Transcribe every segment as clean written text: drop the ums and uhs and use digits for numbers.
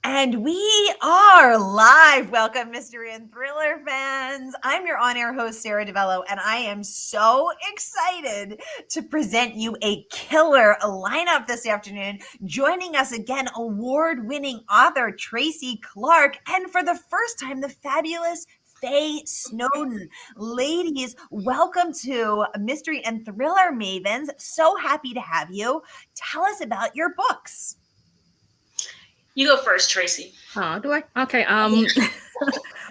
And we are live. Welcome, mystery and thriller fans. I'm your on-air host, Sara DiVello, and I am so excited to present you a killer lineup this afternoon. Joining us again, award-winning author Tracy Clark, and for the first time, the fabulous Faye Snowden. Ladies, welcome to Mystery and Thriller Mavens. So happy to have you. Tell us about your books. You go first, Tracy. Do I? Okay.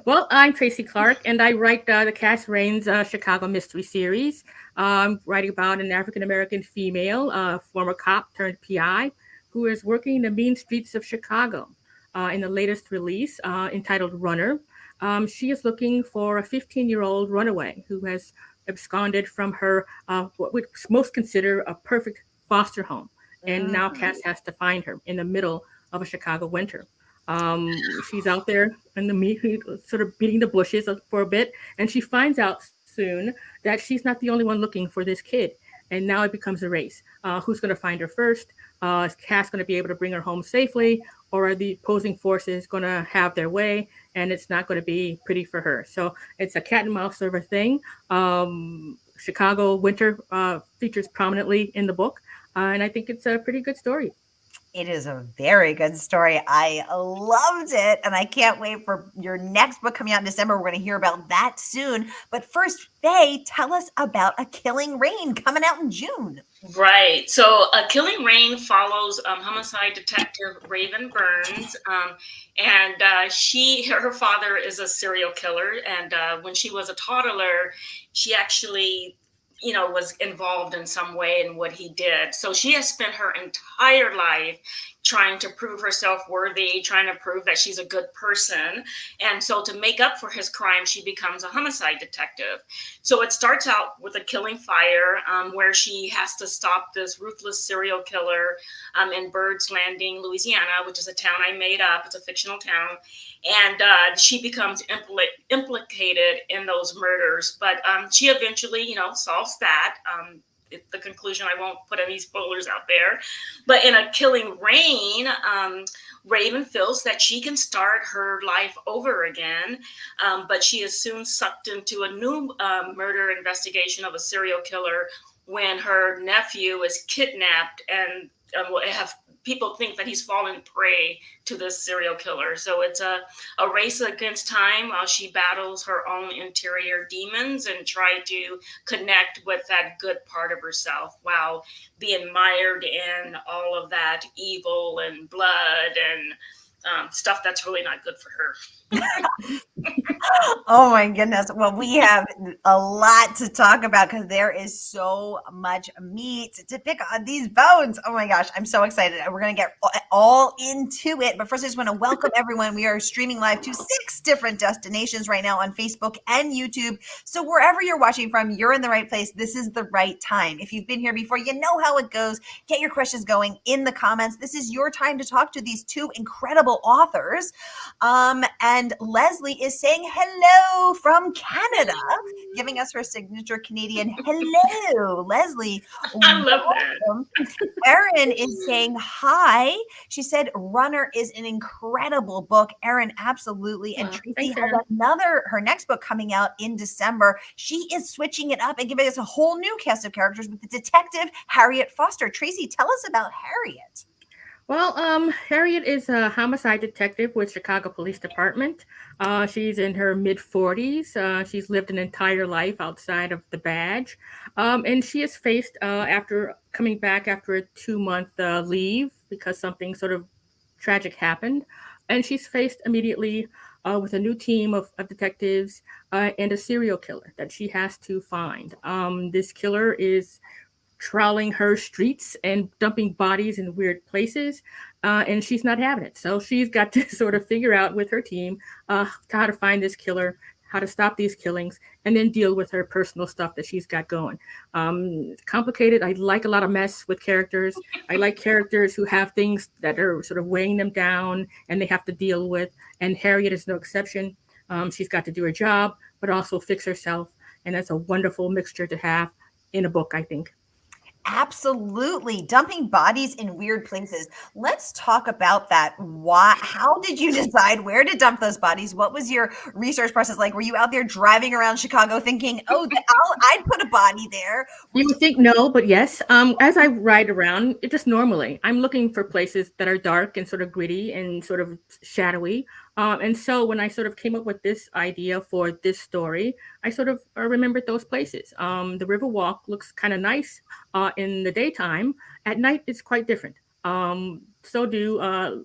Well, I'm Tracy Clark, and I write the Cass Rains Chicago Mystery Series. I'm writing about an African American female, former cop turned PI, who is working the mean streets of Chicago. In the latest release, entitled Runner, she is looking for a 15-year-old runaway who has absconded from her what we most consider a perfect foster home, and now Cass has to find her in the middle of a Chicago winter. She's out there in sort of beating the bushes for a bit, and she finds out soon that she's not the only one looking for this kid. And now it becomes a race. Who's going to find her first? Is Cass going to be able to bring her home safely, or are the opposing forces going to have their way? And it's not going to be pretty for her. So it's a cat and mouse sort of a thing. Chicago winter features prominently in the book, and I think it's a pretty good story. It is a very good story. I loved it, and I can't wait for your next book coming out in December. We're going to hear about that soon. But first, Faye, tell us about A Killing Rain coming out in June. Right. So A Killing Rain follows homicide detective Raven Burns. Her father is a serial killer. And when she was a toddler, she actually was involved in some way in what he did. So she has spent her entire life trying to prove herself worthy, trying to prove that she's a good person. And so to make up for his crime, she becomes a homicide detective. So it starts out with a killing fire where she has to stop this ruthless serial killer in Bird's Landing, Louisiana, which is a town I made up. It's a fictional town. And she becomes implicated in those murders. But she eventually, solves that. The conclusion, I won't put any spoilers out there. But in A Killing Rain, Raven feels that she can start her life over again. But she is soon sucked into a new murder investigation of a serial killer when her nephew is kidnapped and people think that he's fallen prey to this serial killer. So it's a race against time while she battles her own interior demons and try to connect with that good part of herself while being mired in all of that evil and blood and stuff that's really not good for her. Oh my goodness. Well, we have a lot to talk about because there is so much meat to pick on these bones. Oh my gosh, I'm so excited. We're going to get all into it. But first, I just want to welcome everyone. We are streaming live to 6 different destinations right now on Facebook and YouTube. So wherever you're watching from, you're in the right place. This is the right time. If you've been here before, you know how it goes. Get your questions going in the comments. This is your time to talk to these 2 incredible authors. And Leslie is saying hello from Canada, giving us her signature Canadian hello. Leslie, I love that. Erin is saying hi. She said Runner is an incredible book. Erin, absolutely. And Tracy has her next book coming out in December. She is switching it up and giving us a whole new cast of characters with the detective Harriet Foster. Tracy, tell us about Harriet. Well, Harriet is a homicide detective with Chicago Police Department. She's in her mid-40s. She's lived an entire life outside of the badge. And she is faced after coming back after a 2-month leave because something sort of tragic happened. And she's faced immediately with a new team of detectives and a serial killer that she has to find. This killer is trawling her streets and dumping bodies in weird places, and she's not having it. So she's got to sort of figure out with her team how to find this killer, how to stop these killings, and then deal with her personal stuff that she's got going. It's complicated. I like a lot of mess with characters. I like characters who have things that are sort of weighing them down and they have to deal with, and Harriet is no exception. She's got to do her job, but also fix herself, and that's a wonderful mixture to have in a book, I think. Absolutely. Dumping bodies in weird places. Let's talk about that. Why, how did you decide where to dump those bodies? What was your research process like? Were you out there driving around Chicago thinking, oh, I'd put a body there? You would think no, but yes. As I ride around, it just normally, I'm looking for places that are dark and sort of gritty and sort of shadowy. And so when I sort of came up with this idea for this story, I sort of remembered those places. The River Walk looks kind of nice in the daytime. At night, it's quite different. So do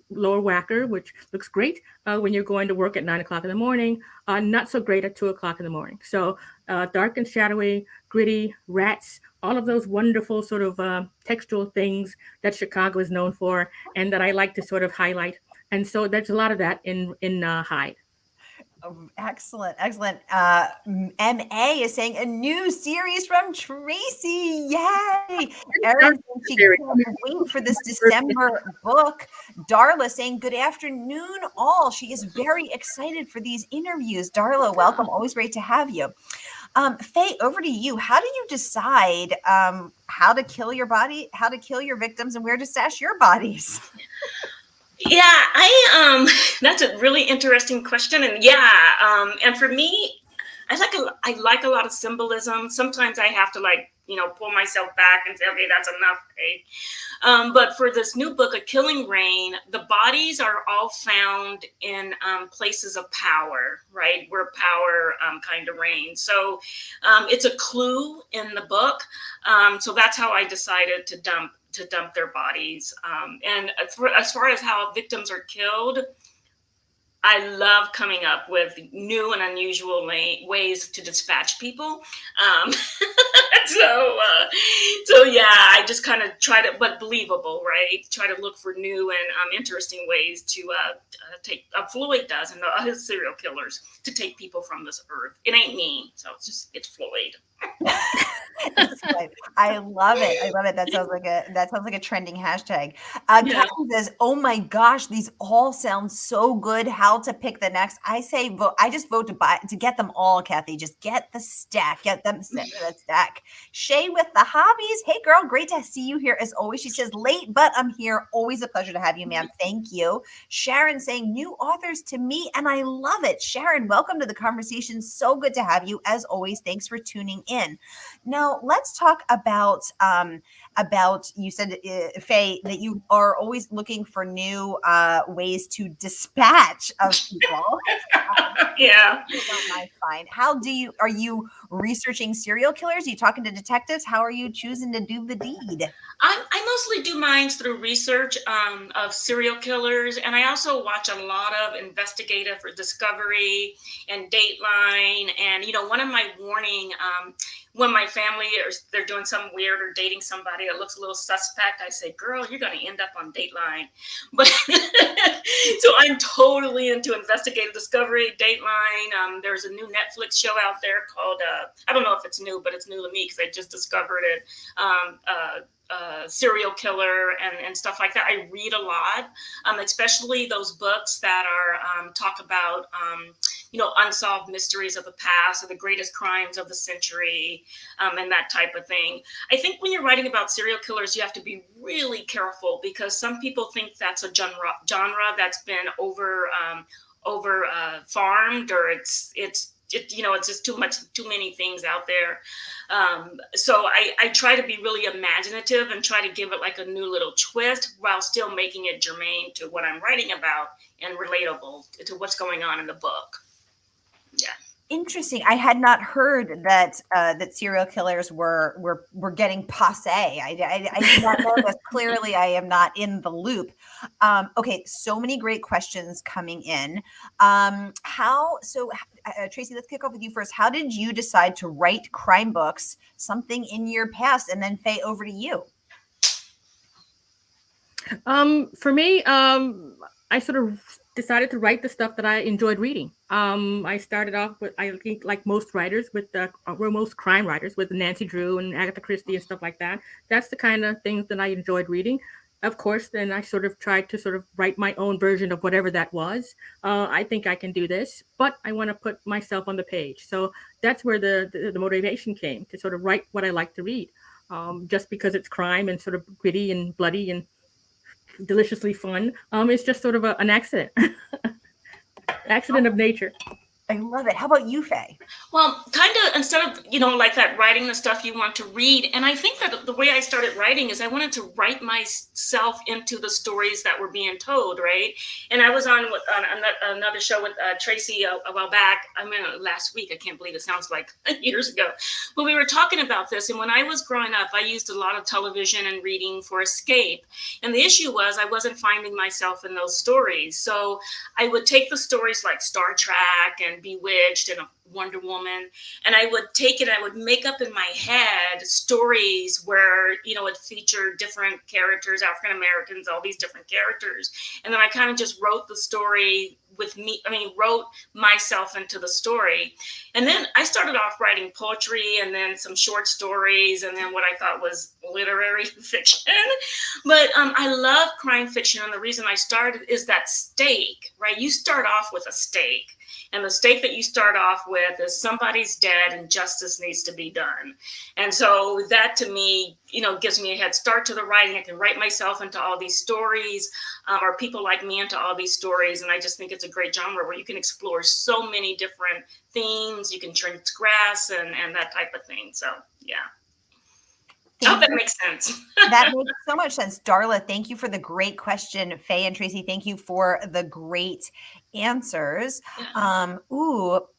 Lower Wacker, which looks great when you're going to work at 9 o'clock in the morning. Not so great at 2 o'clock in the morning. So dark and shadowy, gritty, rats, all of those wonderful sort of textual things that Chicago is known for, and that I like to sort of highlight. And so there's a lot of that in Hyde. Oh, excellent, excellent. MA is saying a new series from Tracy. Yay! Erin saying she can't wait for this December book. Darla saying good afternoon, all. She is very excited for these interviews. Darla, welcome. Always great to have you. Faye, over to you. How do you decide how to kill your body, how to kill your victims, and where to stash your bodies? Yeah, that's a really interesting question. And and for me, I like a lot of symbolism. Sometimes I have to pull myself back and say, okay, that's enough. Okay? But for this new book, A Killing Rain, the bodies are all found in places of power, right? Where power kind of reigns. So it's a clue in the book. So that's how I decided to dump their bodies. And as far as how victims are killed, I love coming up with new and unusual ways to dispatch people. So yeah, I just kind of try to, but believable, right? Try to look for new and interesting ways to take. Floyd does, and his serial killers, to take people from this earth. It ain't me, so it's Floyd. I love it. I love it. That sounds like a trending hashtag. Yeah. Kathy says, "Oh my gosh, these all sound so good. How to pick the next?" I say vote. I just vote to get them all. Kathy, just get the stack. Get them the stack. Shay with the hobbies. Hey girl, great to see you here as always. She says late, but I'm here. Always a pleasure to have you, ma'am. Thank you. Sharon saying new authors to me, and I love it. Sharon, welcome to the conversation. So good to have you as always. Thanks for tuning in. Now, let's talk about you said, Faye, that you are always looking for new ways to dispatch of people. Yeah. Fine. Are you researching serial killers? Are you talking to detectives? How are you choosing to do the deed? I mostly do mine through research of serial killers, and I also watch a lot of investigative for Discovery and Dateline. And one of my warning when my family they're doing something weird or dating somebody that looks a little suspect, I say, "Girl, you're going to end up on Dateline." But so I'm totally into investigative Discovery, Dateline. There's a new Netflix show out there called I don't know if it's new, but it's new to me because I just discovered it. Serial killer and stuff like that. I read a lot, especially those books that are talk about unsolved mysteries of the past or the greatest crimes of the century, and that type of thing. I think when you're writing about serial killers, you have to be really careful because some people think that's a genre that's been over farmed, or it's just too many things out there. So I try to be really imaginative and try to give it like a new little twist while still making it germane to what I'm writing about and relatable to what's going on in the book. Yeah. Interesting. I had not heard that serial killers were getting passe. I did not know this. Clearly, I am not in the loop. Okay, so many great questions coming in. Tracy, let's kick off with you first. How did you decide to write crime books? Something in your past, and then Faye, over to you. For me, I sort of decided to write the stuff that I enjoyed reading. I started off with, I think, like most writers, most crime writers, with Nancy Drew and Agatha Christie and stuff like that. That's the kind of things that I enjoyed reading. Of course, then I sort of tried to sort of write my own version of whatever that was. I think I can do this, but I want to put myself on the page. So that's where the motivation came, to sort of write what I like to read. just because it's crime and sort of gritty and bloody and deliciously fun. It's just sort of an accident, accident of nature. I love it. How about you, Faye? Well, kind of instead of, like that, writing the stuff you want to read. And I think that the way I started writing is I wanted to write myself into the stories that were being told, right? And I was on another show with Tracy a while back. I mean, last week. I can't believe it sounds like years ago. But we were talking about this. And when I was growing up, I used a lot of television and reading for escape. And the issue was I wasn't finding myself in those stories. So I would take the stories like Star Trek and Bewitched and Wonder Woman, and I would take it, I would make up in my head stories where, it featured different characters, African Americans, all these different characters. And then I kind of just wrote the story wrote myself into the story. And then I started off writing poetry and then some short stories and then what I thought was literary fiction. But I love crime fiction. And the reason I started is that stake, right? You start off with a stake. And the stake that you start off with is somebody's dead and justice needs to be done. And so that to me, gives me a head start to the writing. I can write myself into all these stories or people like me into all these stories. And I just think it's a great genre where you can explore so many different themes. You can transgress and that type of thing. So, yeah. I hope that makes sense. That makes so much sense. Darla, thank you for the great question. Faye and Tracy, thank you for the great answers. Yeah.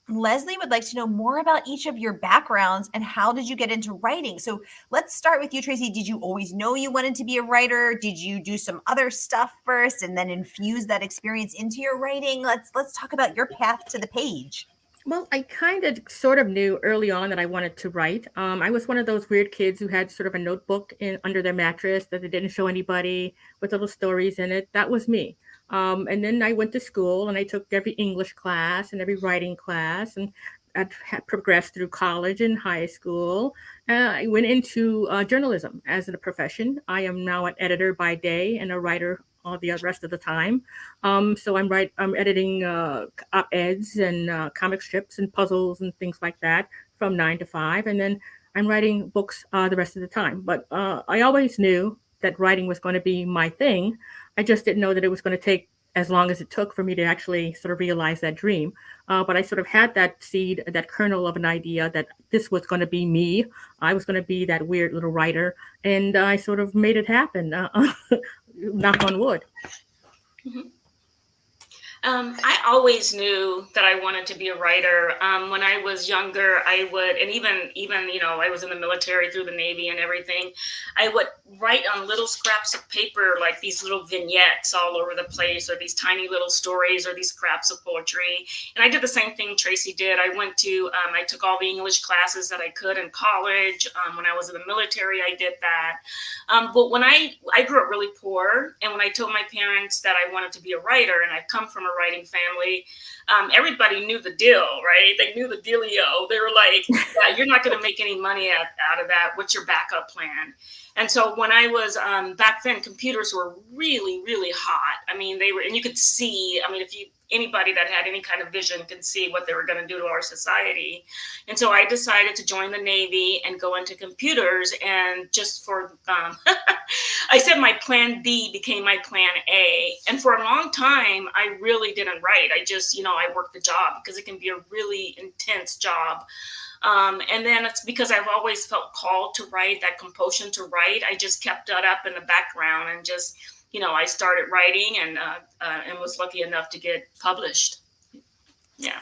Leslie would like to know more about each of your backgrounds and how did you get into writing? So let's start with you, Tracy. Did you always know you wanted to be a writer? Did you do some other stuff first and then infuse that experience into your writing? Let's talk about your path to the page. Well, I kind of sort of knew early on that I wanted to write. I was one of those weird kids who had sort of a notebook under their mattress that they didn't show anybody with little stories in it. That was me. And then I went to school and I took every English class and every writing class and I progressed through college and high school. I went into journalism as a profession. I am now an editor by day and a writer all the rest of the time. So I'm editing op-eds and comic strips and puzzles and things like that from 9 to 5. And then I'm writing books the rest of the time. But I always knew that writing was going to be my thing. I just didn't know that it was going to take as long as it took for me to actually sort of realize that dream. But I sort of had that seed, that kernel of an idea that this was going to be me. I was going to be that weird little writer. And I sort of made it happen. Knock on wood. Mm-hmm. I always knew that I wanted to be a writer. When I was younger, I would, and even I was in the military through the Navy and everything. I would write on little scraps of paper, like these little vignettes all over the place, or these tiny little stories, or these scraps of poetry. And I did the same thing Tracy did. I took all the English classes that I could in college. When I was in the military, I did that. But when I grew up really poor, and when I told my parents that I wanted to be a writer, and I've come from a writing family, everybody knew the deal, right? They knew the dealio. They were like, yeah, you're not going to make any money out of that. What's your backup plan? And so when I was back then, computers were really, really hot. I mean, they were, and you could see, I mean, anybody that had any kind of vision could see what they were going to do to our society. And so I decided to join the Navy and go into computers. And just for, I said my plan B became my plan A. And for a long time, I really didn't write. I just, I worked the job because it can be a really intense job. And then it's because I've always felt called to write, that compulsion to write. I just kept that up in the background and just, I started writing and was lucky enough to get published. Yeah.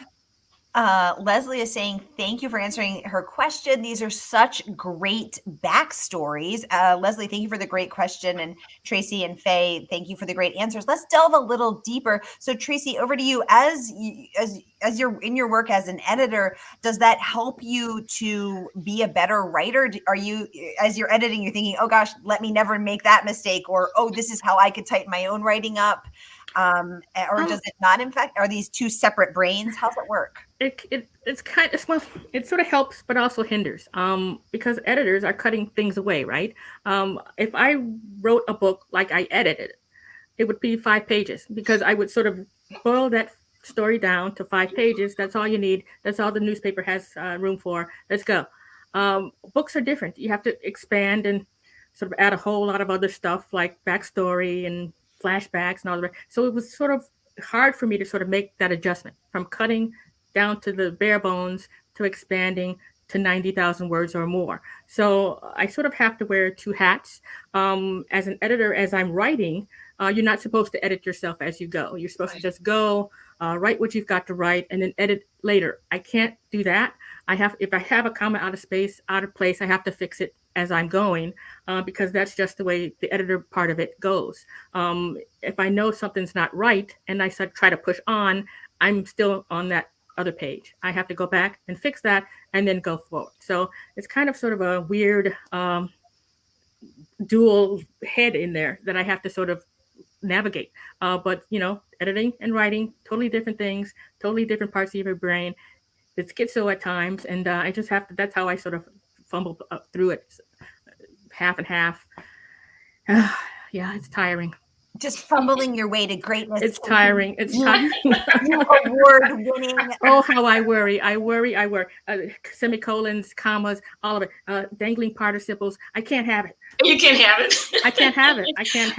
Leslie is saying, thank you for answering her question. These are such great backstories. Leslie, thank you for the great question. And Tracy and Faye, thank you for the great answers. Let's delve a little deeper. So Tracy, over to you. As you're in your work as an editor, does that help you to be a better writer? Are you, as you're editing, you're thinking, oh gosh, let me never make that mistake, or, oh, this is how I could tighten my own writing up? Or does it not? In fact, are these two separate brains? How's it work? It's kind of, well, it sort of helps, but also hinders. Because editors are cutting things away, right? If I wrote a book like I edited, it would be 5 pages because I would sort of boil that story down to 5 pages. That's all you need. That's all the newspaper has room for. Let's go. Books are different. You have to expand and sort of add a whole lot of other stuff like backstory and flashbacks and all that. So it was sort of hard for me to sort of make that adjustment from cutting down to the bare bones to expanding to 90,000 words or more. So I sort of have to wear two hats. As an editor, as I'm writing, you're not supposed to edit yourself as you go. You're supposed to just go, write what you've got to write, and then edit later. I can't do that. If I have a comma out of space, out of place, I have to fix it as I'm going, because that's just the way the editor part of it goes. If I know something's not right and I try to push on, I'm still on that other page. I have to go back and fix that and then go forward. So it's kind of sort of a weird dual head in there that I have to sort of navigate. But editing and writing, totally different things, totally different parts of your brain. It's schizo at times, and I just have to. That's how I sort of fumble through it, half and half. Yeah, it's tiring. Just fumbling your way to greatness. It's tiring. It's tiring. You award-winning. Oh, how I worry. Semicolons, commas, all of it. Dangling participles. I can't have it. You can't have it. I can't have it. I can't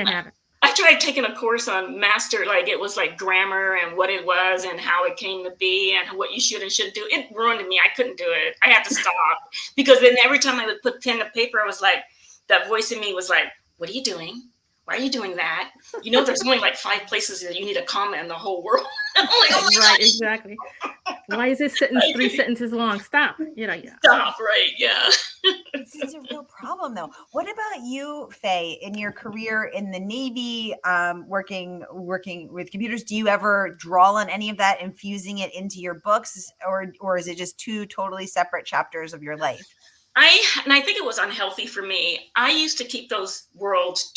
have it. I tried taking a course on master, like it was like grammar and what it was and how it came to be and what you should and shouldn't do. It ruined me. I couldn't do it. I had to stop because then every time I would put pen to paper, I was like, that voice in me was like, what are you doing? Why are you doing that? There's only like 5 places that you need a comma in the whole world. I'm like, oh my right, exactly. Why is this sentence 3 sentences long? Stop. Yeah. Stop, right, yeah. This is a real problem, though. What about you, Faye, in your career in the Navy, working with computers? Do you ever draw on any of that, infusing it into your books, or is it just 2 totally separate chapters of your life? I think it was unhealthy for me. I used to keep those worlds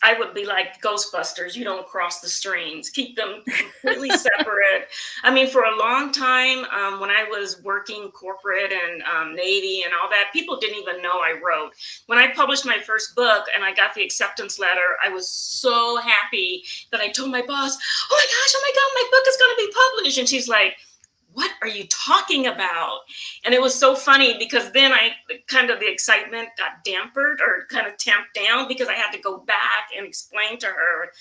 I would be like Ghostbusters. You don't cross the streams. Keep them completely separate. I mean, for a long time, when I was working corporate and Navy and all that, people didn't even know I wrote. When I published my first book and I got the acceptance letter, I was so happy that I told my boss, oh my God, my book is going to be published. And she's like, what are you talking about? And it was so funny because then the excitement got dampened or kind of tamped down because I had to go back and explain to her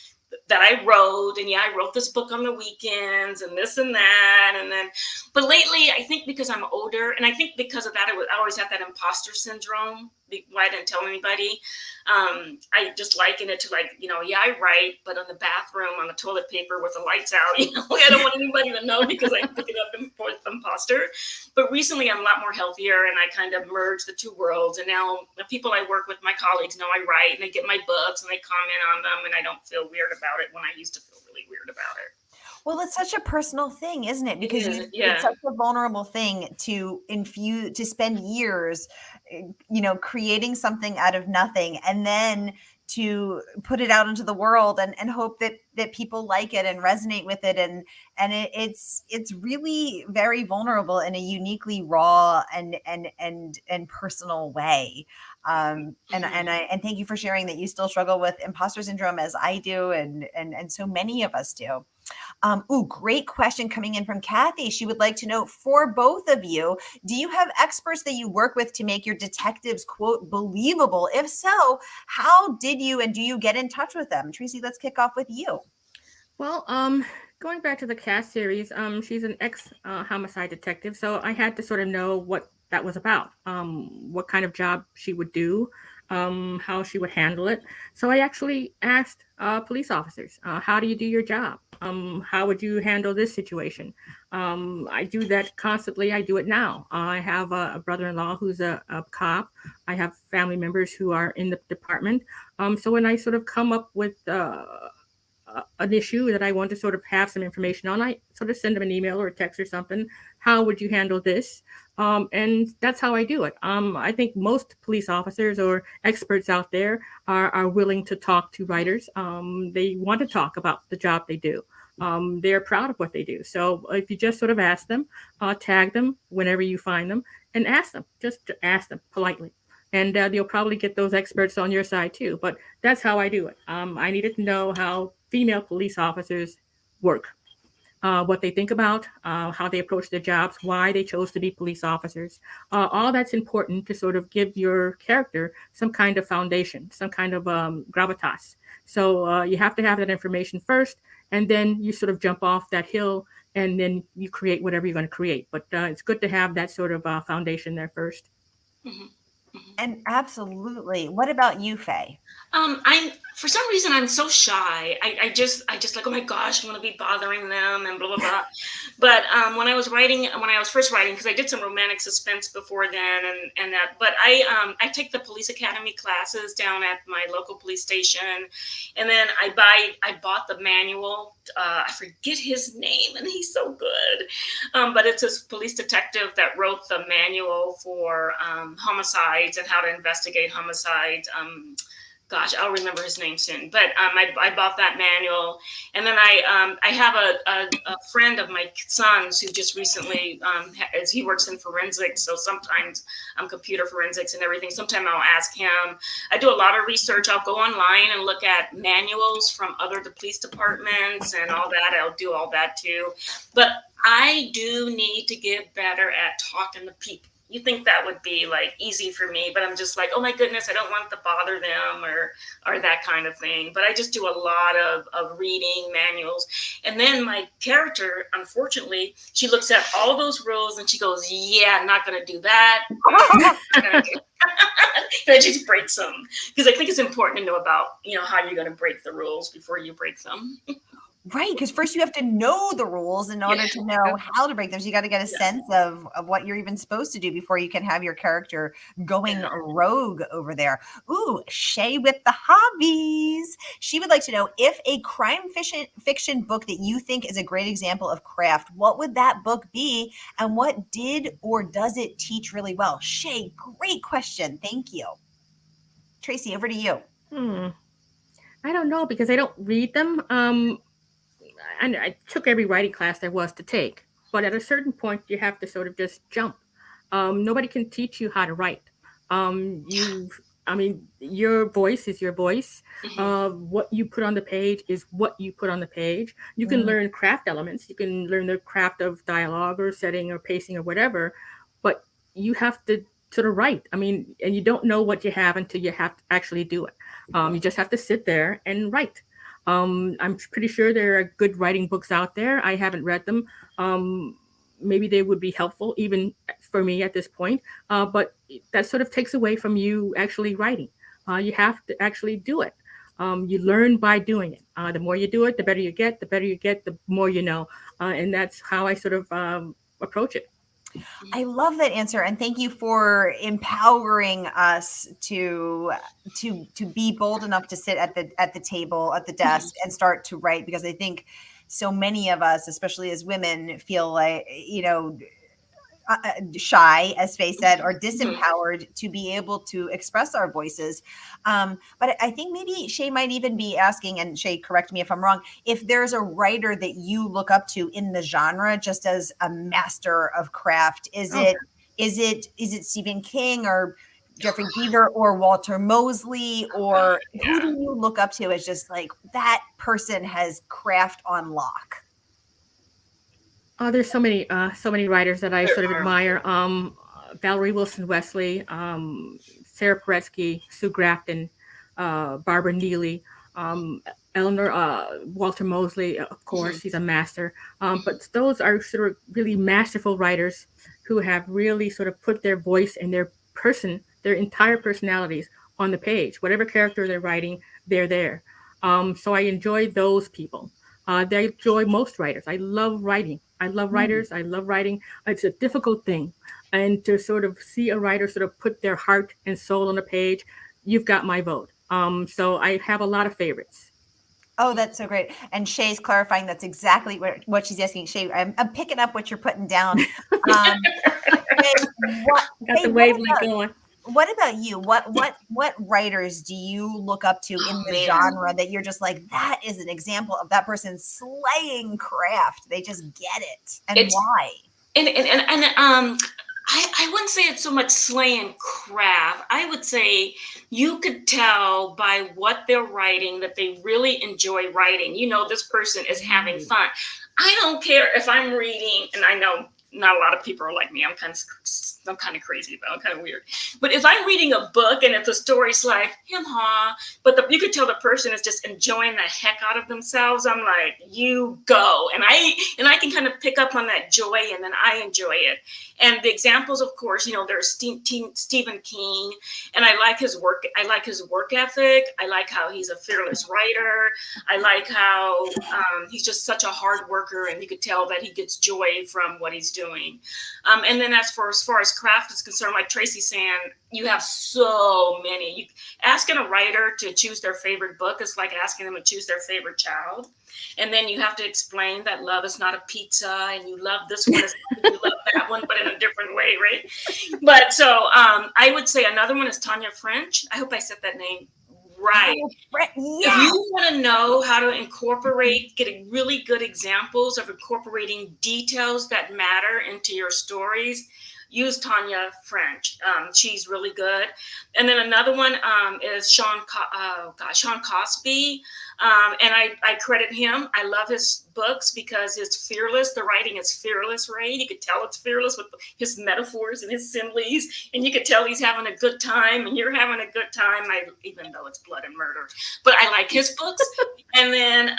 that I wrote, and I wrote this book on the weekends and this and that. But lately, I think because I'm older, and I think because of that, I always had that imposter syndrome. Why I didn't tell anybody. I just liken it to I write, but in the bathroom on the toilet paper with the lights out. I don't want anybody to know because I pick it up in imposter. But recently, I'm a lot more healthier, and I kind of merge the 2 worlds. And now the people I work with, my colleagues, know I write, and they get my books, and they comment on them, and I don't feel weird about it when I used to feel really weird about it. Well, it's such a personal thing, isn't it? Because it's such a vulnerable thing to spend years, creating something out of nothing, and then to put it out into the world and hope that people like it and resonate with it. And it's really very vulnerable in a uniquely raw and personal way. And thank you for sharing that you still struggle with imposter syndrome as I do. And so many of us do. Great question coming in from Kathy. She would like to know, for both of you, do you have experts that you work with to make your detectives, quote, believable? If so, how did you and do you get in touch with them? Tracy, let's kick off with you. Well, going back to the Cass series, she's an ex-homicide detective, so I had to sort of know what that was about, what kind of job she would do, how she would handle it. So I actually asked police officers, how do you do your job? How would you handle this situation? I do that constantly. I do it now. I have a brother-in-law who's a cop. I have family members who are in the department. So when I sort of come up with an issue that I want to sort of have some information on, I sort of send them an email or a text or something. How would you handle this? And that's how I do it. I think most police officers or experts out there are willing to talk to writers. They want to talk about the job they do. They're proud of what they do. So if you just sort of ask them, tag them whenever you find them, and ask them, just ask them politely. And you'll probably get those experts on your side too. But that's how I do it. I needed to know how female police officers work. what they think about, how they approach their jobs, why they chose to be police officers. All that's important to sort of give your character some kind of foundation, some kind of gravitas. So you have to have that information first, and then you sort of jump off that hill, and then you create whatever you're going to create. But it's good to have that sort of foundation there first. Mhm, mhm. And absolutely. What about you, Faye? I'm for some reason I'm so shy. I just like, oh my gosh, I'm gonna be bothering them and blah blah blah. But when I was first writing, because I did some romantic suspense before then and that. But I take the police academy classes down at my local police station, and then I bought the manual. I forget his name, and he's so good. But it's this police detective that wrote the manual for homicides and how to investigate homicides. Gosh, I'll remember his name soon. But I bought that manual, and then I have a friend of my son's who just recently, as he works in forensics, so sometimes computer forensics and everything. Sometimes I'll ask him. I do a lot of research. I'll go online and look at manuals from other police departments and all that. I'll do all that too. But I do need to get better at talking to people. You think that would be like easy for me, but I'm just like, oh my goodness, I don't want to bother them or that kind of thing. But I just do a lot of reading manuals. And then my character, unfortunately, she looks at all those rules and she goes, yeah, I'm not going to do that. And I just breaks them, because I think it's important to know about, how you're going to break the rules before you break them. Right, because first you have to know the rules in order to know how to break them. So you got to get a sense of what you're even supposed to do before you can have your character going rogue over there. Ooh, Shay with the hobbies. She would like to know, if a crime fiction book that you think is a great example of craft, what would that book be, and what did or does it teach really well? Shay, great question. Thank you. Tracy, over to you. I don't know, because I don't read them. I took every writing class there was to take, but at a certain point, you have to sort of just jump. Nobody can teach you how to write. Your voice is your voice. What you put on the page is what you put on the page. You can learn craft elements. You can learn the craft of dialogue or setting or pacing or whatever, but you have to sort of write. And you don't know what you have until you have to actually do it. You just have to sit there and write. I'm pretty sure there are good writing books out there. I haven't read them. Maybe they would be helpful even for me at this point. But that sort of takes away from you actually writing. You have to actually do it. You learn by doing it. The more you do it, the better you get. The better you get, the more you know. And that's how I sort of approach it. I love that answer, and thank you for empowering us to be bold enough to sit at the table, at the desk, and start to write, because I think so many of us, especially as women, feel like, shy, as Faye said, or disempowered to be able to express our voices. But I think maybe Shay might even be asking, and Shay, correct me if I'm wrong, if there's a writer that you look up to in the genre just as a master of craft. Is it Stephen King or Jeffrey Deaver or Walter Mosley, or who do you look up to as just like, that person has craft on lock? Oh, there's so many writers that I sort of admire. Valerie Wilson Wesley, Sarah Paretsky, Sue Grafton, Barbara Neely, Eleanor, Walter Mosley, of course, he's a master. But those are sort of really masterful writers who have really sort of put their voice and their entire personalities on the page. Whatever character they're writing, they're there. So I enjoy those people. They enjoy most writers. I love writing. I love writers. I love writing. It's a difficult thing. And to sort of see a writer sort of put their heart and soul on a page, you've got my vote. So I have a lot of favorites. Oh, that's so great. And Shay's clarifying that's exactly what she's asking. Shay, I'm picking up what you're putting down. Got the wavelength going. What about you? What writers do you look up to in the genre that you're just like, that is an example of that person slaying craft? They just get it. And why? And I wouldn't say it's so much slaying craft. I would say you could tell by what they're writing that they really enjoy writing. This person is having fun. I don't care if I'm reading, and I know not a lot of people are like me. I'm kind of crazy about it. I'm kind of weird. But if I'm reading a book and if the story's like him ha, but you could tell the person is just enjoying the heck out of themselves, I'm like, you go. And I can kind of pick up on that joy, and then I enjoy it. And the examples, of course, there's Stephen King, and I like his work. I like his work ethic. I like how he's a fearless writer. I like how he's just such a hard worker, and you could tell that he gets joy from what he's doing. And then as far as craft is concerned, like Tracy saying, you have so many. Asking a writer to choose their favorite book is like asking them to choose their favorite child. And then you have to explain that love is not a pizza, and you love this one, you love that one, but in a different way, right? But so I would say another one is Tanya French. I hope I said that name right. Yeah. If you want to know how to incorporate, getting really good examples of incorporating details that matter into your stories, use Tanya French. She's really good. And then another one is Sean Cosby. And I credit him. I love his books because it's fearless. The writing is fearless, right? You could tell it's fearless with his metaphors and his similes. And you could tell he's having a good time, and you're having a good time, even though it's blood and murder. But I like his books. And then,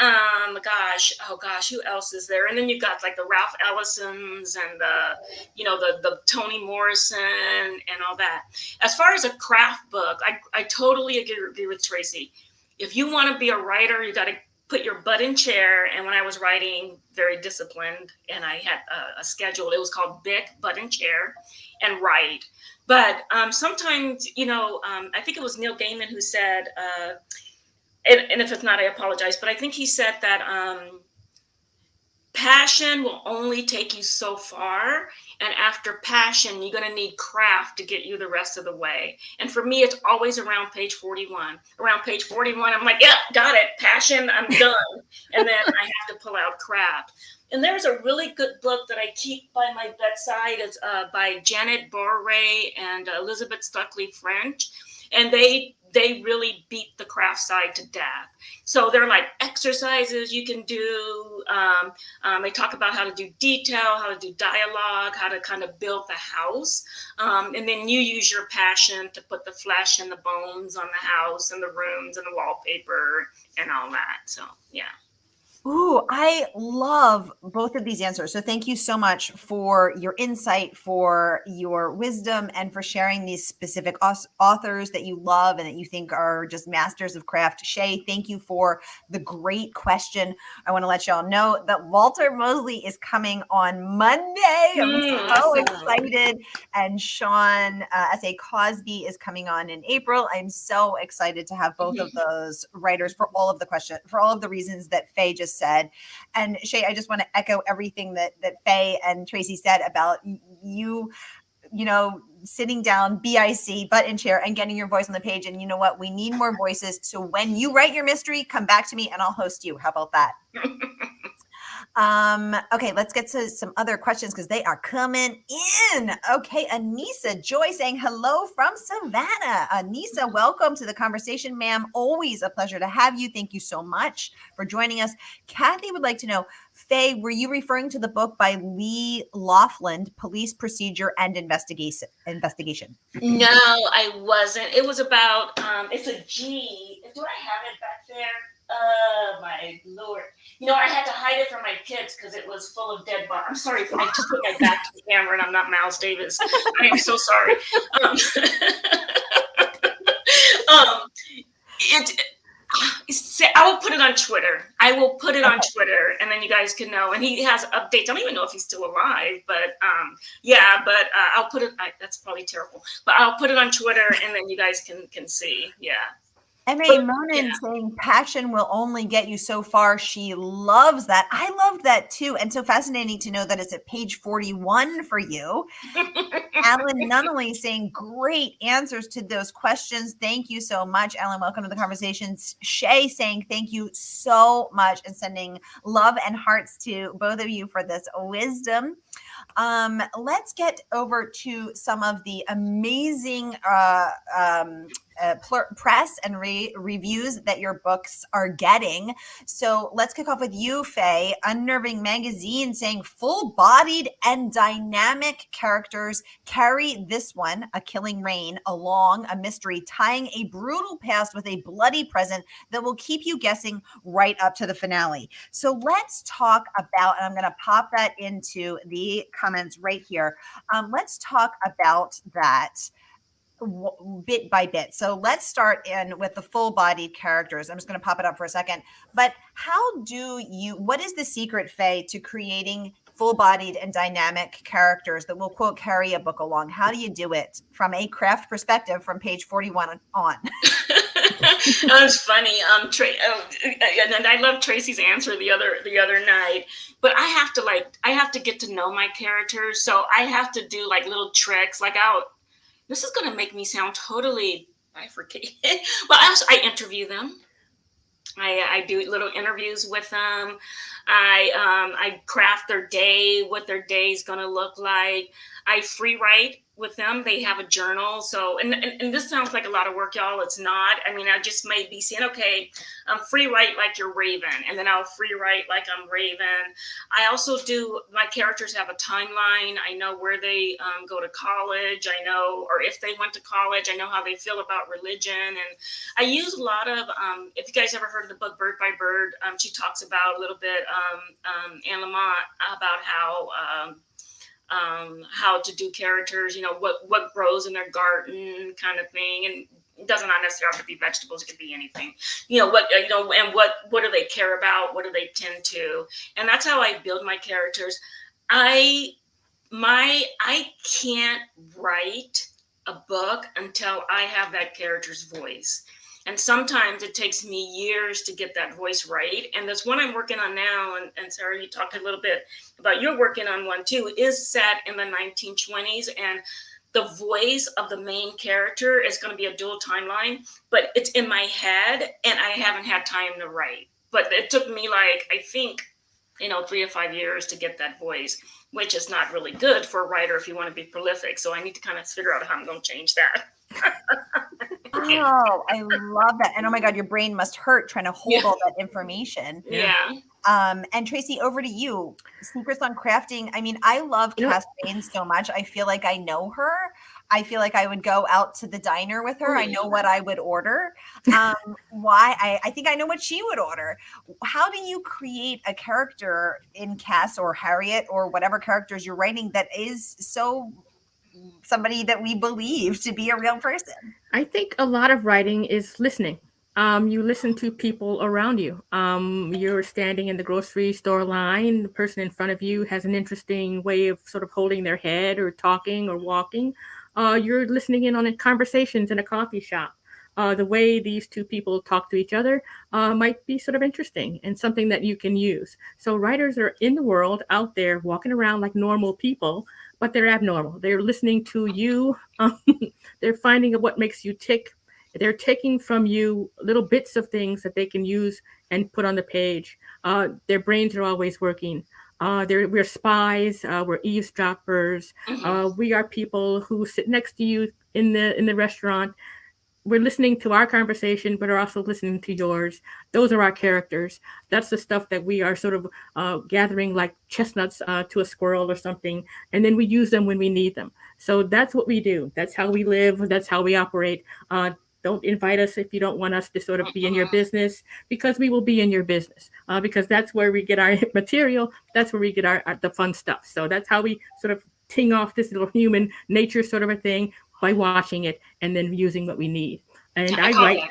who else is there? And then you got like the Ralph Ellisons and the Toni Morrison and all that. As far as a craft book, I totally agree with Tracy. If you want to be a writer, you got to put your butt in chair. And when I was writing, very disciplined, and I had a schedule. It was called Bic, butt in chair, and write. But sometimes, I think it was Neil Gaiman who said, and if it's not, I apologize, but I think he said that passion will only take you so far. And after passion, you're going to need craft to get you the rest of the way. And for me, it's always around page 41. Around page 41, I'm like, yeah, got it. Passion, I'm done. And then I have to pull out craft. And there's a really good book that I keep by my bedside. It's by Janet Barre and Elizabeth Stuckley French. And they really beat the craft side to death. So they're like exercises you can do. They talk about how to do detail, how to do dialogue, how to kind of build the house. And then you use your passion to put the flesh and the bones on the house and the rooms and the wallpaper and all that. So, yeah. Ooh, I love both of these answers. So thank you so much for your insight, for your wisdom, and for sharing these specific authors that you love and that you think are just masters of craft. Shay, thank you for the great question. I want to let y'all know that Walter Mosley is coming on Monday. I'm so excited. And Sean S.A. Cosby is coming on in April. I'm so excited to have both of those writers for all of the reasons that Faye just said. And Shay, I just want to echo everything that Faye and Tracy said about you sitting down, BIC, butt in chair, and getting your voice on the page. And you know what? We need more voices. So when you write your mystery, come back to me and I'll host you. How about that? Okay, let's get to some other questions because they are coming in. Okay, Anissa Joy saying hello from Savannah. Anissa, welcome to the conversation, ma'am. Always a pleasure to have you. Thank you so much for joining us. Kathy would like to know, Faye, were you referring to the book by Lee Laughlin, Police Procedure and Investigation? No, I wasn't. It was about, it's a G. Do I have it back there? Oh, my Lord. I had to hide it from my kids because it was full of dead bodies. I'm sorry if I just put my back to the camera and I'm not Miles Davis. I am so sorry. I will put it on Twitter. And then you guys can know. And he has updates. I don't even know if he's still alive, but I'll put it. That's probably terrible, but I'll put it on Twitter, and then you guys can see. Yeah. M.A. Monin saying passion will only get you so far. She loves that. I love that too. And so fascinating to know that it's at page 41 for you. Alan Nunnally saying great answers to those questions. Thank you so much, Alan. Welcome to the conversation. Shay saying thank you so much and sending love and hearts to both of you for this wisdom. Let's get over to some of the amazing press and reviews that your books are getting. So let's kick off with you, Faye. Unnerving Magazine saying full-bodied and dynamic characters carry this one, A Killing Rain, along a mystery, tying a brutal past with a bloody present that will keep you guessing right up to the finale. So let's talk about, and I'm going to pop that into the comments right here. Let's talk about that bit by bit. So let's start in with the full-bodied characters. I'm just going to pop it up for a second. But what is the secret, Faye, to creating full-bodied and dynamic characters that will, quote, carry a book along? How do you do it from a craft perspective from page 41 on? That's funny. And I love Tracy's answer the other night. But I have to get to know my characters. So I have to do like little tricks. This is going to make me sound totally bifurcated. But I interview them. I do little interviews with them. I craft their day, what their day is going to look like. I free write with them. They have a journal. So, and this sounds like a lot of work, y'all. It's not. I mean, I just may be saying, okay, free write like you're Raven, and then I'll free write like I'm Raven. I also do, my characters have a timeline. I know where they go to college. I know, or if they went to college, I know how they feel about religion. And I use a lot of, if you guys ever heard of the book Bird by Bird, she talks about a little bit, Anne Lamont, about how to do characters, what grows in their garden kind of thing. And it doesn't not necessarily have to be vegetables. It could be anything, and what do they care about? What do they tend to? And that's how I build my characters. I can't write a book until I have that character's voice. And sometimes it takes me years to get that voice right. And this one I'm working on now, and Sara, you talked a little bit about you're working on one too, is set in the 1920s. And the voice of the main character is going to be a dual timeline, but it's in my head and I haven't had time to write. But it took me I think, 3 to 5 years to get that voice, which is not really good for a writer if you want to be prolific. So I need to kind of figure out how I'm going to change that. Oh, I love that. And oh my God, your brain must hurt trying to hold all that information. Yeah. And Tracy, over to you. Secrets on crafting. I mean, I love Cass Rains so much. I feel like I know her. I feel like I would go out to the diner with her. I know what I would order. I think I know what she would order. How do you create a character in Cass or Harriet or whatever characters you're writing that is so somebody that we believe to be a real person? I think a lot of writing is listening. You listen to people around you. You're standing in the grocery store line. The person in front of you has an interesting way of sort of holding their head or talking or walking. You're listening in on conversations in a coffee shop. The way these two people talk to each other might be sort of interesting and something that you can use. So writers are in the world out there walking around like normal people, but they're abnormal. They're listening to you. They're finding what makes you tick. They're taking from you little bits of things that they can use and put on the page. Their brains are always working. We're spies. We're eavesdroppers. We are people who sit next to you in the restaurant. We're listening to our conversation, but are also listening to yours. Those are our characters. That's the stuff that we are sort of gathering like chestnuts to a squirrel or something. And then we use them when we need them. So that's what we do. That's how we live. That's how we operate. Don't invite us if you don't want us to sort of be in your business, because we will be in your business, because that's where we get our material. That's where we get the fun stuff. So that's how we sort of ting off this little human nature sort of a thing, by watching it and then using what we need. And I write,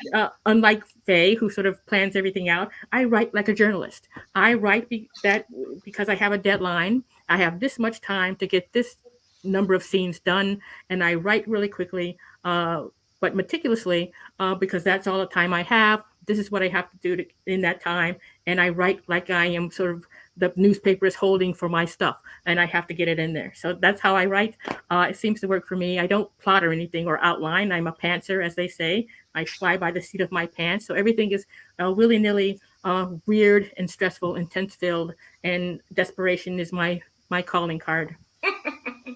unlike Faye, who sort of plans everything out, I write like a journalist. I write because I have a deadline. I have this much time to get this number of scenes done, and I write really quickly, but meticulously, because that's all the time I have. This is what I have to do in that time. And I write like I am sort of the newspaper is holding for my stuff, and I have to get it in there. So that's how I write. It seems to work for me. I don't plot or anything or outline. I'm a pantser, as they say. I fly by the seat of my pants. So everything is willy-nilly, weird and stressful and tense-filled, and desperation is my calling card.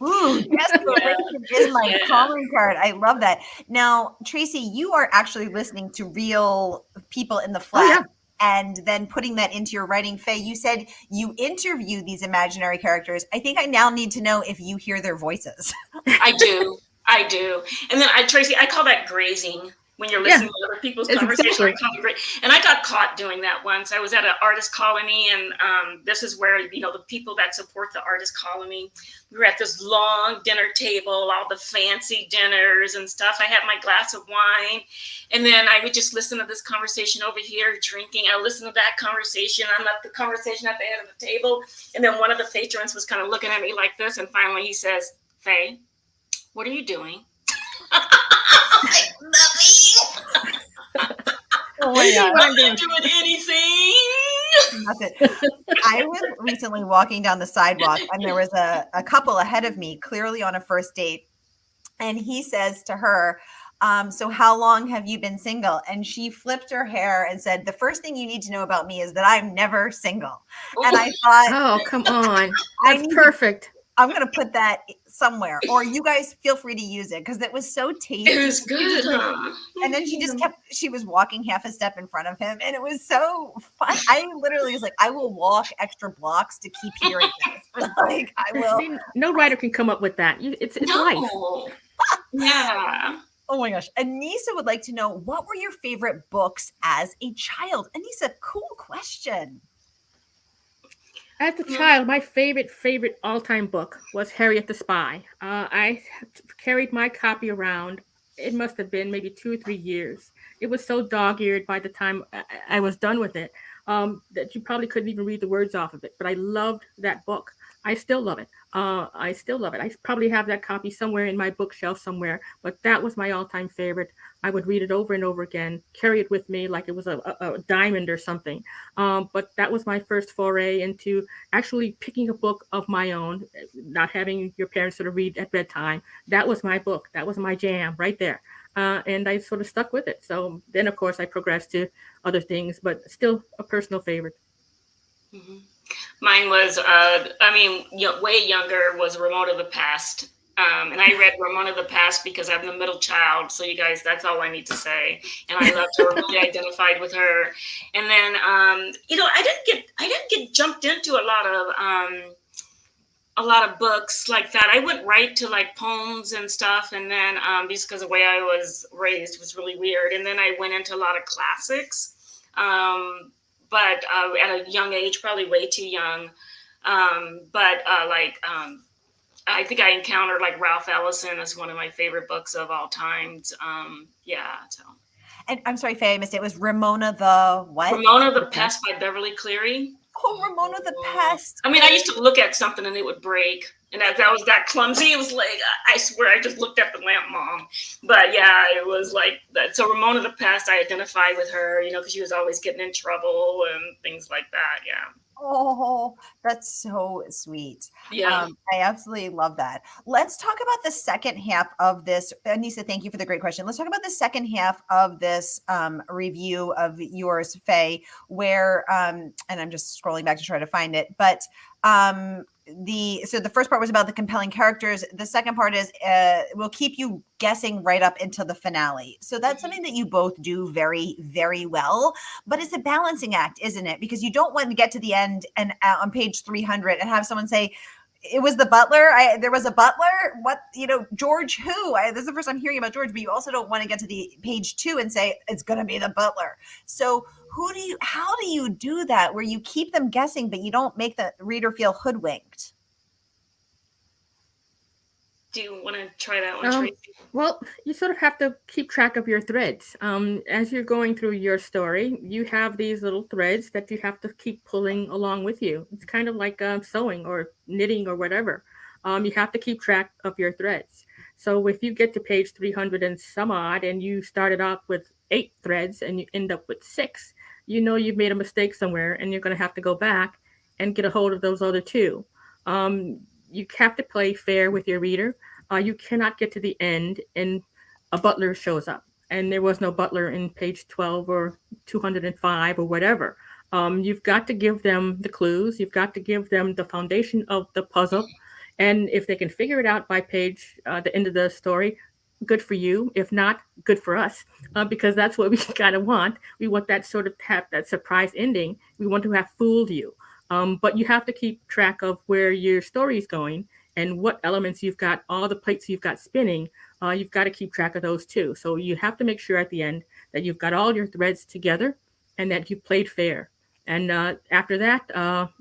Ooh, desperation is my Yeah. calling card. I love that. Now, Tracy, you are actually listening to real people in the flesh. yeah. And then putting that into your writing. Faye, you said you interview these imaginary characters. I think I now need to know if you hear their voices. I do. I do. And then Tracy, I call that grazing. When you're listening to other people's conversation, Exactly. I call it great. And I got caught doing that once. I was at an artist colony, and this is where, the people that support the artist colony, we were at this long dinner table, all the fancy dinners and stuff. I had my glass of wine, and then I would just listen to this conversation over here, drinking. I listen to that conversation. I'm at the conversation at the end of the table, and then one of the patrons was kind of looking at me like this, and finally he says, "Faye, what are you doing?" Nothing. Oh my God. I'm not doing anything. Nothing. I was recently walking down the sidewalk, and there was a couple ahead of me, clearly on a first date. And he says to her, so how long have you been single? And she flipped her hair and said, the first thing you need to know about me is that I'm never single. Ooh. And I thought, Oh, come on. That's perfect. I'm going to put that somewhere, or you guys feel free to use it because it was so tasty. It was good. And then she was walking half a step in front of him, and it was so fun. I literally was like, I will walk extra blocks to keep hearing this. Like, I will. See, no writer can come up with that. It's life. Yeah. Oh my gosh. Anissa would like to know, what were your favorite books as a child? Anissa, cool question. As a child, my favorite all-time book was Harriet the Spy. I carried my copy around. It must have been maybe 2 or 3 years. It was so dog-eared by the time I was done with it that you probably couldn't even read the words off of it. But I loved that book. I still love it. I probably have that copy somewhere in my bookshelf somewhere, but that was my all-time favorite. I would read it over and over again, carry it with me like it was a diamond or something. But that was my first foray into actually picking a book of my own, not having your parents sort of read at bedtime. That was my book. That was my jam right there. And I sort of stuck with it. So then, of course, I progressed to other things, but still a personal favorite. Mm-hmm. Mine was, way younger, was Ramona of the Past. And I read Ramona of the Past because I'm the middle child. So you guys, that's all I need to say. And I loved her, really identified with her. And then, I didn't get jumped into a lot of books like that. I went right to like poems and stuff. And then, just because the way I was raised was really weird. And then I went into a lot of classics. But at a young age, probably way too young. I think I encountered like Ralph Ellison as one of my favorite books of all times. So. And I'm sorry, Faye, I missed it. It was Ramona the what? Ramona the Pest by Beverly Cleary. Oh, Ramona the Pest. I mean, I used to look at something and it would break. And that was that clumsy. It was like, I swear, I just looked at the lamp, Mom. But yeah, it was like that. So Ramona the Pest, I identified with her, because she was always getting in trouble and things like that. Yeah. Oh, that's so sweet. Yeah. I absolutely love that. Let's talk about the second half of this. Anissa, thank you for the great question. Let's talk about the second half of this review of yours, Faye, where, and I'm just scrolling back to try to find it, but the first part was about the compelling characters. The second part is will keep you guessing right up into the finale. So that's something that you both do very, very well. But it's a balancing act, isn't it? Because you don't want to get to the end and on page 300 and have someone say, it was the butler. There was a butler. What, George who? This is the first I'm hearing about George, but you also don't want to get to the page 2 and say it's going to be the butler. So how do you do that where you keep them guessing, but you don't make the reader feel hoodwinked? Do you want to try that one, Tracy? Well, you sort of have to keep track of your threads. As you're going through your story, you have these little threads that you have to keep pulling along with you. It's kind of like sewing or knitting or whatever. You have to keep track of your threads. So if you get to page 300 and some odd, and you started off with 8 threads and you end up with 6, you've made a mistake somewhere, and you're going to have to go back and get a hold of those other 2. You have to play fair with your reader. You cannot get to the end and a butler shows up, and there was no butler in page 12 or 205 or whatever. You've got to give them the clues. You've got to give them the foundation of the puzzle, And if they can figure it out by page the end of the story, good for you. If not, good for us, because that's what we kind of want. We want that sort of have that surprise ending. We want to have fooled you. But you have to keep track of where your story is going and what elements you've got, all the plates you've got spinning. You've got to keep track of those too. So you have to make sure at the end that you've got all your threads together and that you've played fair. And after that,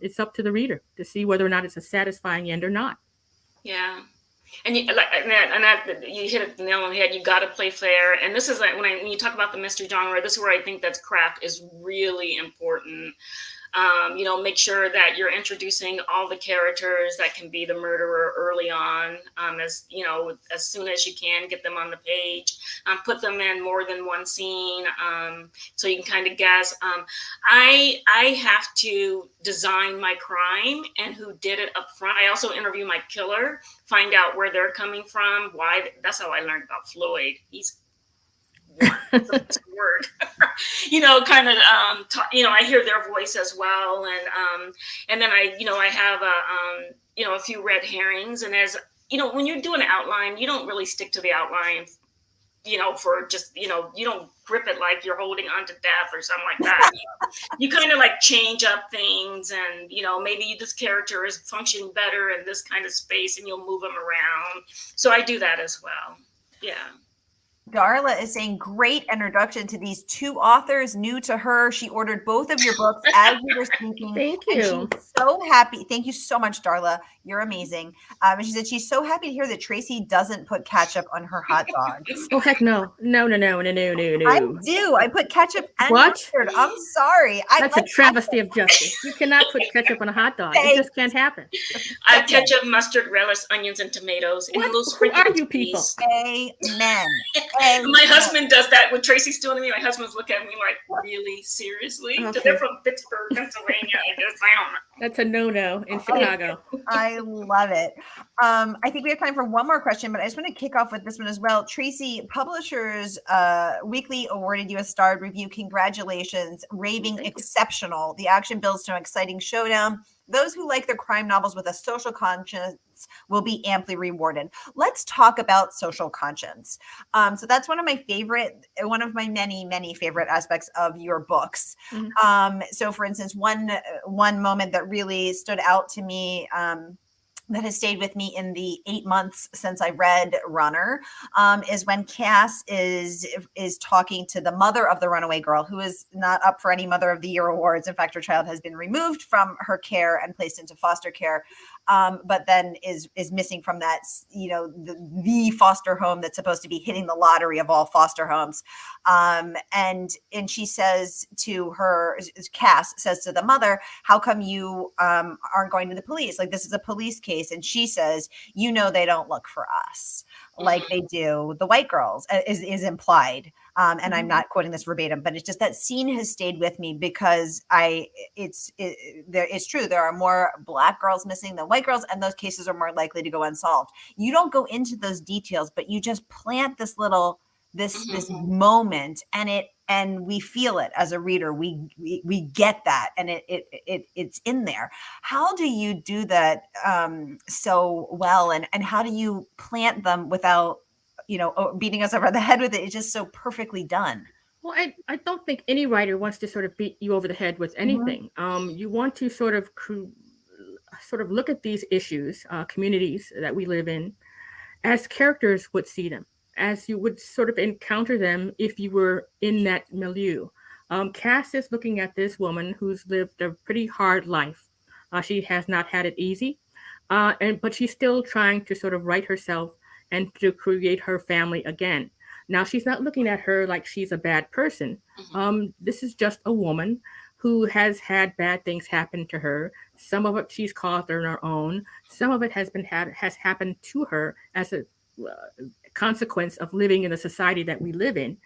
it's up to the reader to see whether or not it's a satisfying end or not. Yeah. And you you hit the nail on the head. You got to play fair. And this is like when you talk about the mystery genre, this is where I think that craft is really important. Make sure that you're introducing all the characters that can be the murderer early on, as soon as you can, get them on the page, put them in more than one scene, so you can kind of guess. I have to design my crime and who did it up front. I also interview my killer, find out where they're coming from, why. That's how I learned about Floyd. He's it's a word, I hear their voice as well. And then I have a few red herrings. And as when you do an outline, you don't really stick to the outline, for just, you don't grip it like you're holding on to death or something like that. You kind of like change up things, and, maybe this character is functioning better in this kind of space and you'll move them around. So I do that as well. Yeah. Darla is saying, great introduction to these two authors, new to her. She ordered both of your books as we were speaking. Thank you. And she's so happy. Thank you so much, Darla. You're amazing. And she said she's so happy to hear that Tracy doesn't put ketchup on her hot dogs. Oh, heck no. No. I do. I put ketchup and mustard. I'm sorry. That's a travesty of justice. You cannot put ketchup on a hot dog. It just can't happen. Ketchup, mustard, relish, onions, and tomatoes. Who are you people? Amen. My husband does that when Tracy's doing to me. My husband's looking at me like, really? Seriously? Okay. They're from Pittsburgh, Pennsylvania. I guess I don't know. That's a no-no in Chicago. I love it. I think we have time for one more question, but I just want to kick off with this one as well. Tracy, Publishers Weekly awarded you a starred review. Congratulations. Raving exceptional. The action builds to an exciting showdown. Those who like their crime novels with a social conscience will be amply rewarded. Let's talk about social conscience. So that's one of my many, many favorite aspects of your books. Mm-hmm. So for instance, one moment that really stood out to me, that has stayed with me in the 8 months since I read Runner, is when Cass is talking to the mother of the runaway girl, who is not up for any Mother of the Year awards. In fact, her child has been removed from her care and placed into foster care, but then is missing from that, the foster home that's supposed to be hitting the lottery of all foster homes. And she says to her, Cass says to the mother, how come you aren't going to the police? Like, this is a police case. And she says, they don't look for us like they do the white girls, is implied. And I'm not quoting this verbatim, but it's just that scene has stayed with me because it's true. There are more Black girls missing than white girls, and those cases are more likely to go unsolved. You don't go into those details, but you just plant this moment, and we feel it as a reader. We get that, and it's in there. How do you do that so well, and how do you plant them without beating us over the head with it? It's just so perfectly done. Well, I don't think any writer wants to sort of beat you over the head with anything. Mm-hmm. You want to sort of look at these issues, communities that we live in, as characters would see them, as you would sort of encounter them if you were in that milieu. Cass is looking at this woman who's lived a pretty hard life. She has not had it easy, but she's still trying to sort of right herself and to create her family again. Now, she's not looking at her like she's a bad person. This is just a woman who has had bad things happen to her. Some of it she's caused on her own. Some of it has happened to her as a consequence of living in the society that we live in.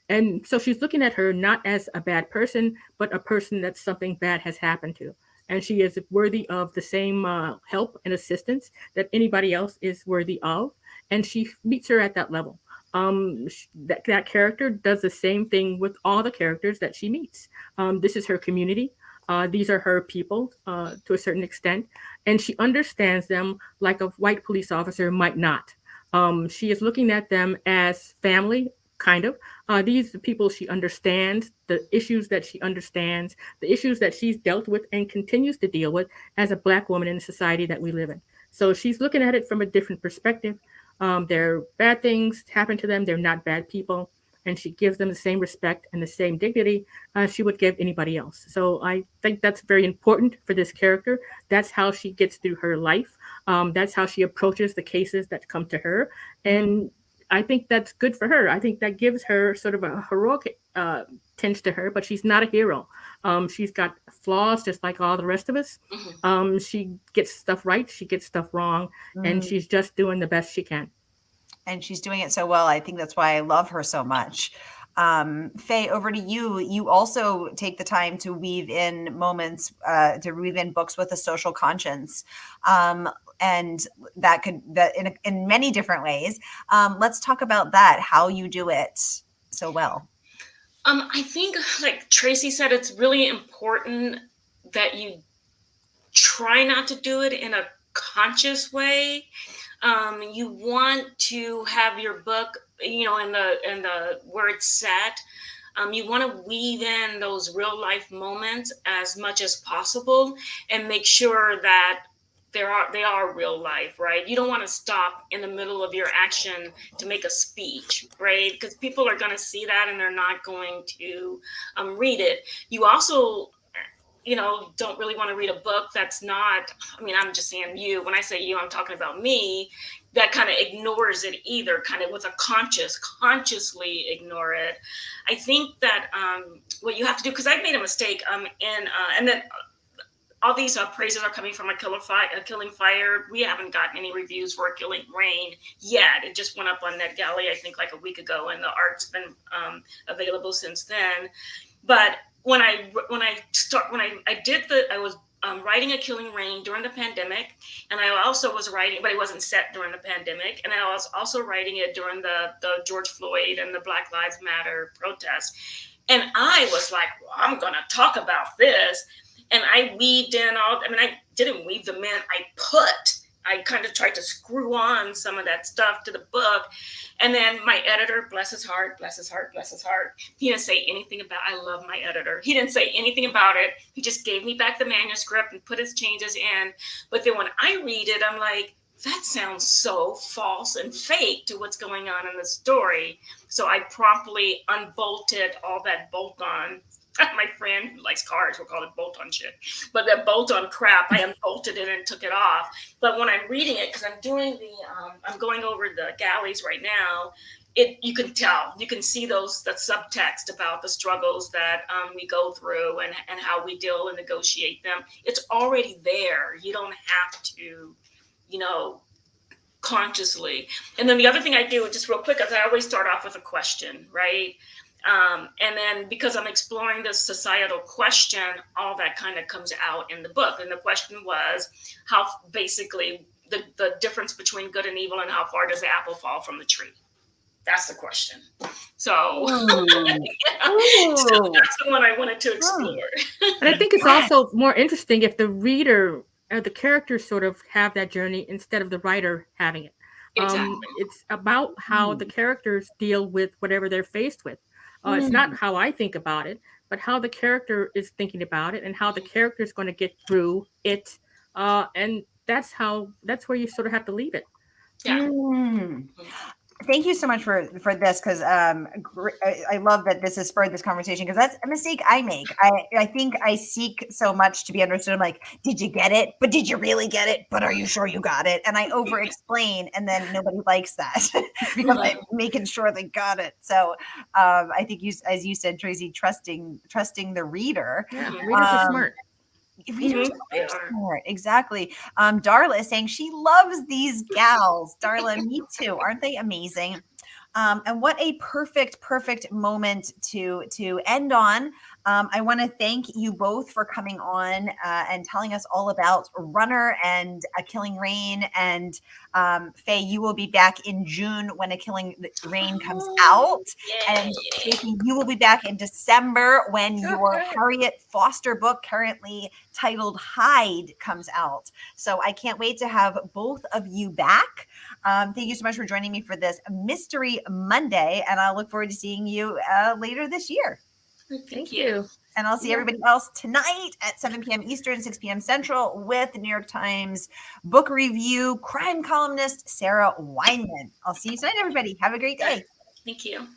And so she's looking at her not as a bad person, but a person that something bad has happened to. And she is worthy of the same help and assistance that anybody else is worthy of. And she meets her at that level. That character does the same thing with all the characters that she meets. This is her community. These are her people to a certain extent, and she understands them like a white police officer might not. She is looking at them as family, kind of. These people she understands, the issues that she understands, the issues that she's dealt with and continues to deal with as a Black woman in the society that we live in. So she's looking at it from a different perspective. There are bad things happen to them. They're not bad people. And she gives them the same respect and the same dignity she would give anybody else. So I think that's very important for this character. That's how she gets through her life. That's how she approaches the cases that come to her. And I think that's good for her. I think that gives her sort of a heroic tinge to her, but she's not a hero. She's got flaws just like all the rest of us. She gets stuff right, she gets stuff wrong, and she's just doing the best she can. And she's doing it so well. I think that's why I love her so much. Faye, over to you. You also take the time to weave in moments, to weave in books with a social conscience. And that in many different ways. Let's talk about that, how you do it so well. I think, like Tracy said, it's really important that you try not to do it in a conscious way. You want to have your book, in the where it's set. You want to weave in those real life moments as much as possible and make sure that they are real life, right? You don't want to stop in the middle of your action to make a speech, right? Because people are going to see that and they're not going to read it. You also don't really want to read a book that's not, I'm just saying you. When I say you, I'm talking about me, that kind of ignores it either, kind of with a consciously ignore it. I think that what you have to do, because I've made a mistake, and then all these praises are coming from a Killing Fire. We haven't gotten any reviews for A Killing Rain yet. It just went up on NetGalley, I think, like a week ago, and the art's been available since then. But when I was writing A Killing Rain during the pandemic, and I also was writing, but it wasn't set during the pandemic, and I was also writing it during the George Floyd and the Black Lives Matter protests. And I was like, well, I'm going to talk about this. And I weaved in I didn't weave them in. I kind of tried to screw on some of that stuff to the book. And then my editor, bless his heart, he didn't say anything about, I love my editor. He didn't say anything about it. He just gave me back the manuscript and put his changes in. But then when I read it, I'm like, that sounds so false and fake to what's going on in the story. So I promptly unbolted all that bolt-on. My friend who likes cars will call it bolt-on shit. But that bolt-on crap, I unbolted it and took it off. But when I'm reading it, because I'm doing I'm going over the galleys right now, you can tell, you can see the subtext about the struggles that we go through and how we deal and negotiate them. It's already there. You don't have to, consciously. And then the other thing I do, just real quick, is I always start off with a question, right? And then because I'm exploring this societal question, all that kind of comes out in the book. And the question was how basically the difference between good and evil and how far does the apple fall from the tree? That's the question. So, so that's the one I wanted to explore. And I think it's also more interesting if the reader or the characters sort of have that journey instead of the writer having it. Exactly. It's about how the characters deal with whatever they're faced with. It's not how I think about it, but how the character is thinking about it and how the character is going to get through it. And that's where you sort of have to leave it. Yeah. Thank you so much for this, because I love that this has spurred this conversation, because that's a mistake I make. I think I seek so much to be understood. I'm like, did you get it? But did you really get it? But are you sure you got it? And I over explain, and then nobody likes that because I'm making sure they got it. So I think as you said, Tracy, trusting the reader. Yeah, readers are smart. Readers are smart. Exactly. Darla is saying she loves these gals. Darla, me too. Aren't they amazing? And what a perfect moment to end on. I want to thank you both for coming on and telling us all about Runner and A Killing Rain. And Faye, you will be back in June when A Killing Rain comes out. And Tracy, you will be back in December when your Harriet Foster book, currently titled Hide, comes out. So I can't wait to have both of you back. Thank you so much for joining me for this Mystery Monday. And I'll look forward to seeing you later this year. Thank you. And I'll see everybody else tonight at 7 p.m. Eastern, 6 p.m. Central with the New York Times book review crime columnist Sara Weinman. I'll see you tonight, everybody. Have a great day. Thank you.